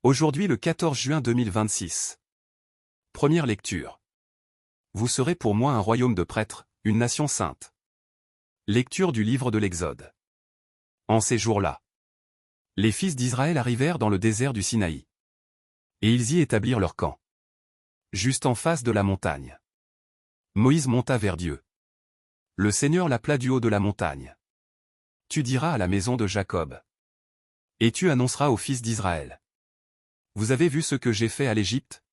Aujourd'hui le 14 juin 2026. Première lecture. Vous serez pour moi un royaume de prêtres, une nation sainte. Lecture du livre de l'Exode. En ces jours-là, les fils d'Israël arrivèrent dans le désert du Sinaï. Et ils y établirent leur camp. Juste en face de la montagne. Moïse monta vers Dieu. Le Seigneur l'appela du haut de la montagne. Tu diras à la maison de Jacob. Et tu annonceras aux fils d'Israël. Vous avez vu ce que j'ai fait à l'Égypte?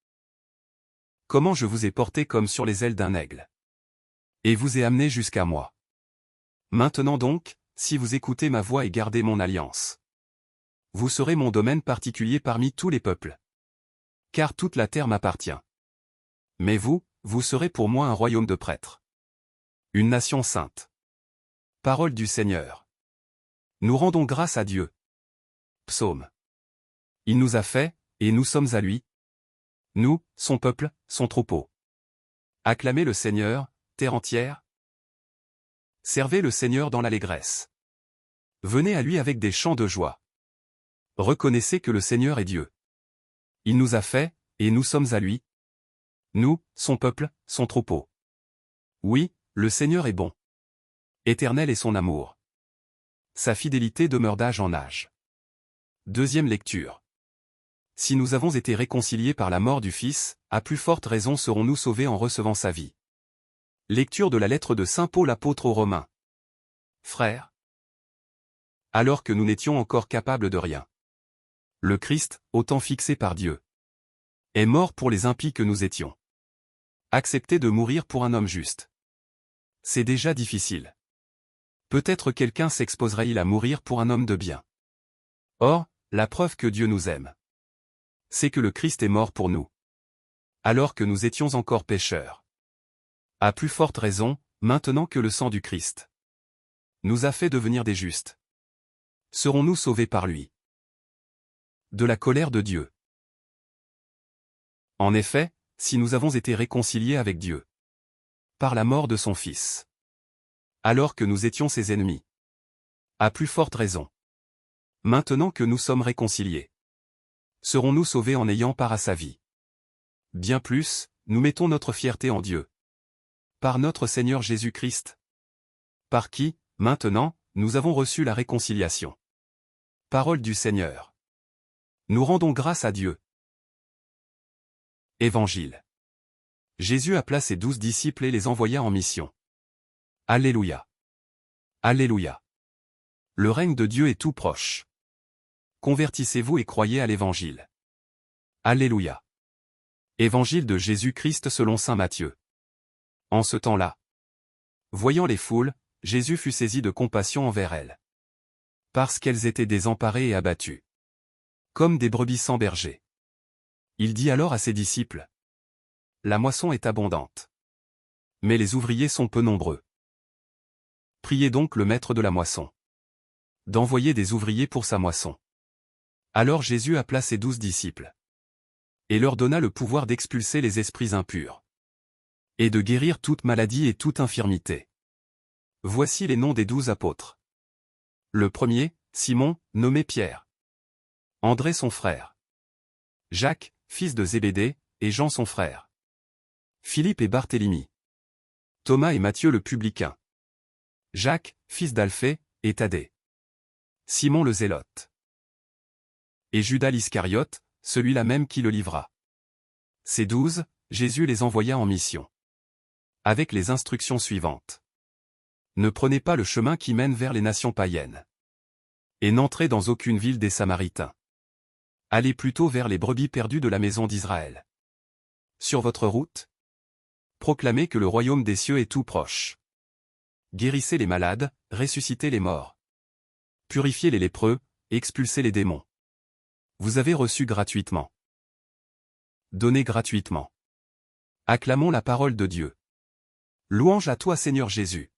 Comment je vous ai porté comme sur les ailes d'un aigle. Et vous ai amené jusqu'à moi. Maintenant donc, si vous écoutez ma voix et gardez mon alliance, vous serez mon domaine particulier parmi tous les peuples. Car toute la terre m'appartient. Mais vous, vous serez pour moi un royaume de prêtres. Une nation sainte. Parole du Seigneur. Nous rendons grâce à Dieu. Psaume. Il nous a fait, et nous sommes à lui. Nous, son peuple, son troupeau. Acclamez le Seigneur, terre entière. Servez le Seigneur dans l'allégresse. Venez à lui avec des chants de joie. Reconnaissez que le Seigneur est Dieu. Il nous a fait, et nous sommes à lui. Nous, son peuple, son troupeau. Oui, le Seigneur est bon. Éternel est son amour. Sa fidélité demeure d'âge en âge. Deuxième lecture. Si nous avons été réconciliés par la mort du Fils, à plus forte raison serons-nous sauvés en recevant sa vie. Lecture de la lettre de saint Paul apôtre aux Romains. Frères, alors que nous n'étions encore capables de rien, le Christ, au temps fixé par Dieu, est mort pour les impies que nous étions. Accepter de mourir pour un homme juste. C'est déjà difficile. Peut-être quelqu'un s'exposerait-il à mourir pour un homme de bien. Or, la preuve que Dieu nous aime, c'est que le Christ est mort pour nous, alors que nous étions encore pécheurs. À plus forte raison, maintenant que le sang du Christ nous a fait devenir des justes, serons-nous sauvés par lui de la colère de Dieu. En effet, si nous avons été réconciliés avec Dieu par la mort de son Fils, alors que nous étions ses ennemis, à plus forte raison, maintenant que nous sommes réconciliés, serons-nous sauvés en ayant part à sa vie. Bien plus, nous mettons notre fierté en Dieu. Par notre Seigneur Jésus-Christ, par qui, maintenant, nous avons reçu la réconciliation. Parole du Seigneur. Nous rendons grâce à Dieu. Évangile. Jésus appela ses 12 disciples et les envoya en mission. Alléluia. Alléluia. Le règne de Dieu est tout proche. Convertissez-vous et croyez à l'Évangile. Alléluia. Évangile de Jésus-Christ selon saint Matthieu. En ce temps-là, voyant les foules, Jésus fut saisi de compassion envers elles. Parce qu'elles étaient désemparées et abattues, comme des brebis sans berger. Il dit alors à ses disciples: La moisson est abondante, mais les ouvriers sont peu nombreux. Priez donc le maître de la moisson d'envoyer des ouvriers pour sa moisson. Alors Jésus appela ses 12 disciples et leur donna le pouvoir d'expulser les esprits impurs et de guérir toute maladie et toute infirmité. Voici les noms des 12 apôtres. Le premier, Simon, nommé Pierre. André son frère. Jacques, fils de Zébédée, et Jean son frère. Philippe et Barthélemy. Thomas et Matthieu le publicain. Jacques, fils d'Alphée, et Thaddée. Simon le Zélote. Et Judas l'Iscariote, celui-là même qui le livra. Ces 12, Jésus les envoya en mission, avec les instructions suivantes. Ne prenez pas le chemin qui mène vers les nations païennes. Et n'entrez dans aucune ville des Samaritains. Allez plutôt vers les brebis perdues de la maison d'Israël. Sur votre route, proclamez que le royaume des cieux est tout proche. Guérissez les malades, ressuscitez les morts. Purifiez les lépreux, expulsez les démons. Vous avez reçu gratuitement. Donnez gratuitement. Acclamons la parole de Dieu. Louange à toi Seigneur Jésus.